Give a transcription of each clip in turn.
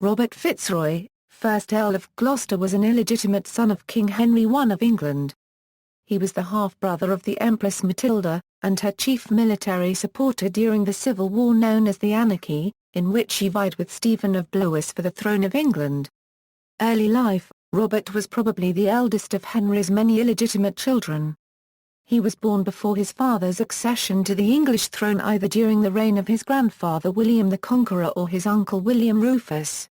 Robert Fitzroy, 1st Earl of Gloucester, was an illegitimate son of King Henry I of England. He was the half-brother of the Empress Matilda, and her chief military supporter during the civil war known as the Anarchy, in which she vied with Stephen of Blois for the throne of England. Early life: Robert was probably the eldest of Henry's many illegitimate children. He was born before his father's accession to the English throne, either during the reign of his grandfather William the Conqueror or his uncle William Rufus.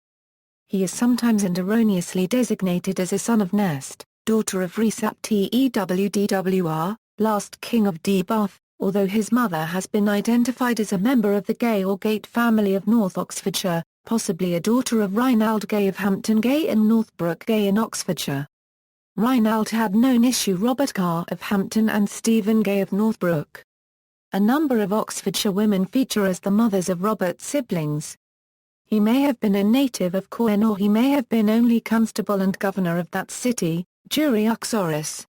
He is sometimes and erroneously designated as a son of Nest, daughter of Rhys ap Tewdwr, last king of Deheubarth, although his mother has been identified as a member of the Gay or Gate family of North Oxfordshire, possibly a daughter of Reinald Gay of Hampton Gay and Northbrook Gay in Oxfordshire. Reinald had known issue Robert Carr of Hampton and Stephen Gay of Northbrook. A number of Oxfordshire women feature as the mothers of Robert's siblings. He may have been a native of Caen, or he may have been only constable and governor of that city, jure uxoris.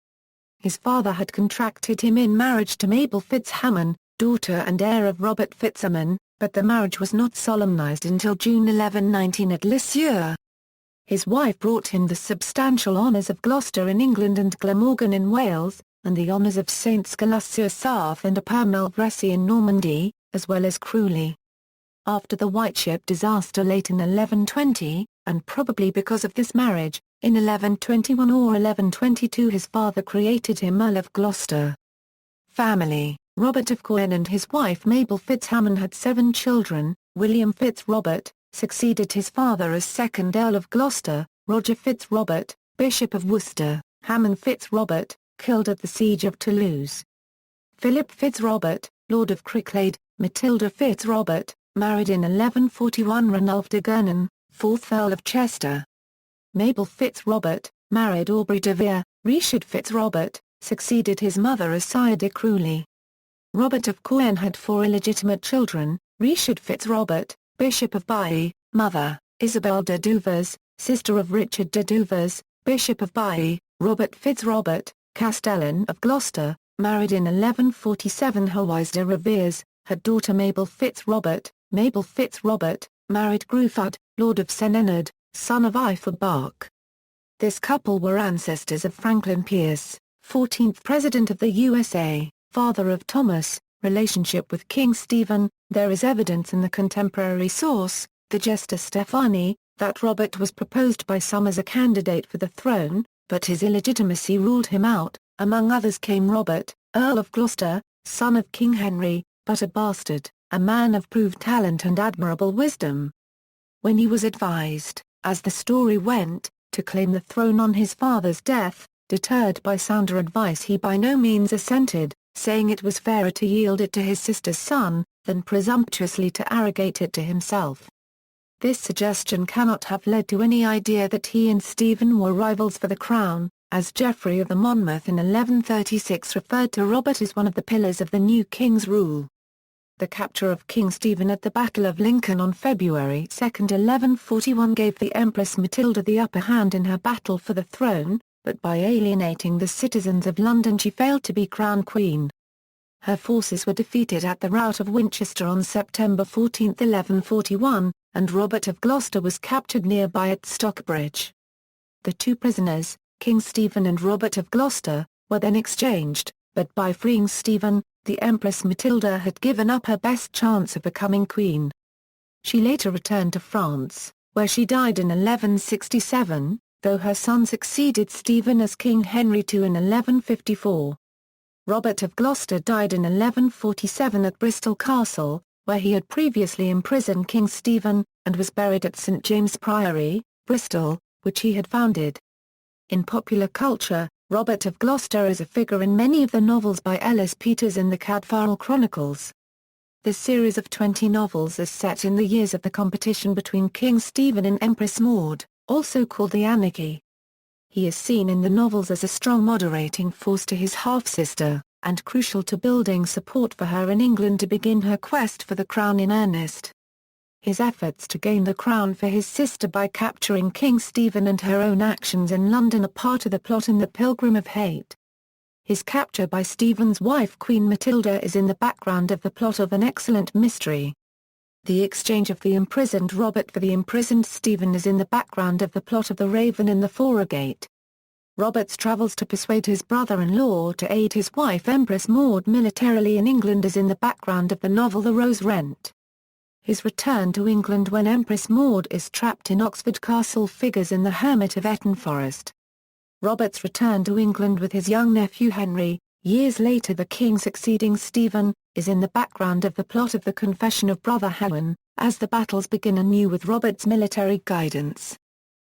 His father had contracted him in marriage to Mabel Fitzhamon, daughter and heir of Robert Fitzhamon, but the marriage was not solemnised until June 1119 at Lisieux. His wife brought him the substantial honours of Gloucester in England and Glamorgan in Wales, and the honours of Saint Scolas-sur-Sarthe and Apermelvresie in Normandy, as well as Cruelly. After the White Ship disaster late in 1120, and probably because of this marriage, in 1121 or 1122 his father created him Earl of Gloucester. Family: Robert of Caen and his wife Mabel Fitzhamon had 7 children. William Fitz-Robert succeeded his father as 2nd Earl of Gloucester, Roger Fitz-Robert, Bishop of Worcester, Hamon Fitz-Robert, killed at the Siege of Toulouse. Philip Fitz-Robert, Lord of Cricklade, Matilda Fitz-Robert, married in 1141 Ranulph de Gernon, 4th Earl of Chester. Mabel Fitz-Robert, married Aubrey de Vere. Richard Fitz-Robert, succeeded his mother as Sire de Cruelly. Robert of Caen had 4 illegitimate children: Richard Fitz-Robert, Bishop of Bailly, mother, Isabel de Douvres, sister of Richard de Douvres, Bishop of Bailly; Robert Fitz-Robert, Castellan of Gloucester, married in 1147 Hawise de Revers, had daughter Mabel Fitz-Robert. Mabel Fitz-Robert, married Gruffudd, Lord of Senenard, son of Iford. This couple were ancestors of Franklin Pierce, 14th President of the USA, father of Thomas. Relationship with King Stephen: there is evidence in the contemporary source, the Gesta Stephani, that Robert was proposed by some as a candidate for the throne, but his illegitimacy ruled him out. Among others came Robert, Earl of Gloucester, son of King Henry, but a bastard, a man of proved talent and admirable wisdom. When he was advised, as the story went, to claim the throne on his father's death, deterred by sounder advice he by no means assented, saying it was fairer to yield it to his sister's son, than presumptuously to arrogate it to himself. This suggestion cannot have led to any idea that he and Stephen were rivals for the crown, as Geoffrey of the Monmouth in 1136 referred to Robert as one of the pillars of the new king's rule. The capture of King Stephen at the Battle of Lincoln on February 2, 1141 gave the Empress Matilda the upper hand in her battle for the throne, but by alienating the citizens of London she failed to be crowned queen. Her forces were defeated at the rout of Winchester on September 14, 1141, and Robert of Gloucester was captured nearby at Stockbridge. The 2 prisoners, King Stephen and Robert of Gloucester, were then exchanged, but by freeing Stephen, the Empress Matilda had given up her best chance of becoming queen. She later returned to France, where she died in 1167, though her son succeeded Stephen as King Henry II in 1154. Robert of Gloucester died in 1147 at Bristol Castle, where he had previously imprisoned King Stephen, and was buried at St James Priory, Bristol, which he had founded. In popular culture, Robert of Gloucester is a figure in many of the novels by Ellis Peters in the Cadfael Chronicles. The series of 20 novels is set in the years of the competition between King Stephen and Empress Maud, also called the Anarchy. He is seen in the novels as a strong moderating force to his half-sister, and crucial to building support for her in England to begin her quest for the crown in earnest. His efforts to gain the crown for his sister by capturing King Stephen and her own actions in London are part of the plot in The Pilgrim of Hate. His capture by Stephen's wife Queen Matilda is in the background of the plot of an excellent mystery. The exchange of the imprisoned Robert for the imprisoned Stephen is in the background of the plot of the Raven in the Foregate. Robert's travels to persuade his brother-in-law to aid his wife Empress Maud militarily in England is in the background of the novel The Rose Rent. His return to England when Empress Maud is trapped in Oxford Castle figures in The Hermit of Eton Forest. Robert's return to England with his young nephew Henry, years later the king succeeding Stephen, is in the background of the plot of The Confession of Brother Hewin, as the battles begin anew with Robert's military guidance.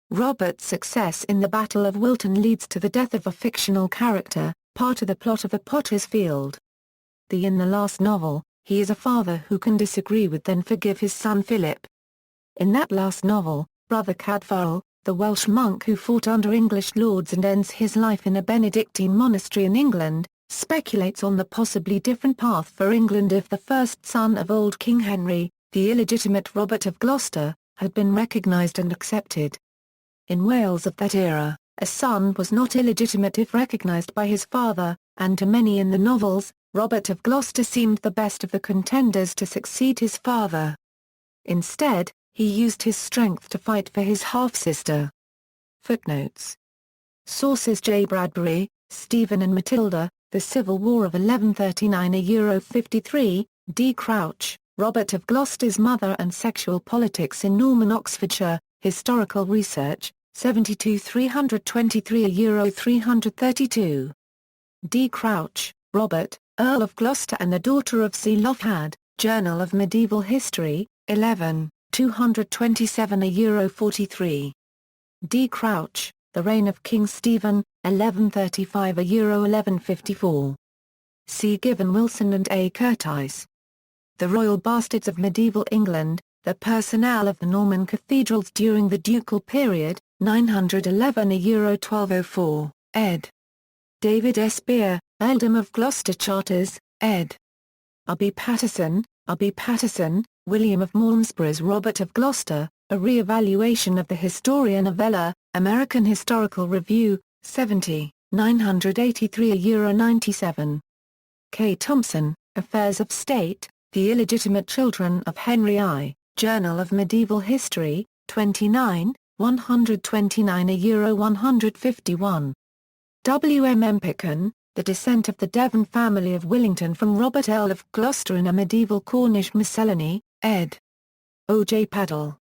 Robert's success in the Battle of Wilton leads to the death of a fictional character, part of the plot of The Potter's Field. In the last novel, he is a father who can disagree with then forgive his son Philip. In that last novel, Brother Cadfael, the Welsh monk who fought under English lords and ends his life in a Benedictine monastery in England, speculates on the possibly different path for England if the first son of old King Henry, the illegitimate Robert of Gloucester, had been recognised and accepted. In Wales of that era, a son was not illegitimate if recognised by his father, and to many in the novels, Robert of Gloucester seemed the best of the contenders to succeed his father. Instead, he used his strength to fight for his half-sister. Footnotes. Sources: J. Bradbury, Stephen and Matilda, The Civil War of 1139 €53, D. Crouch, Robert of Gloucester's Mother and Sexual Politics in Norman Oxfordshire, Historical Research, 72 323 €332. D. Crouch, Robert, Earl of Gloucester and the Daughter of C. Loughead, Journal of Medieval History, 11, 227 €43. D. Crouch, The Reign of King Stephen, 1135 €1154. C. Given Wilson and A. Curtice. The Royal Bastards of Medieval England, The Personnel of the Norman Cathedrals During the Ducal Period, 911 €1204, ed. David S. Beer, Earldom of Gloucester Charters, ed. R. B. Patterson, William of Malmesbury's Robert of Gloucester, A Re-Evaluation of the Historia Novella, American Historical Review, 70, 983 €97. K. Thompson, Affairs of State, The Illegitimate Children of Henry I, Journal of Medieval History, 29, 129 €151. W. M. Empicon, The Descent of the Devon Family of Willington from Robert Earl of Gloucester in a Medieval Cornish Miscellany, ed. O. J. Paddle.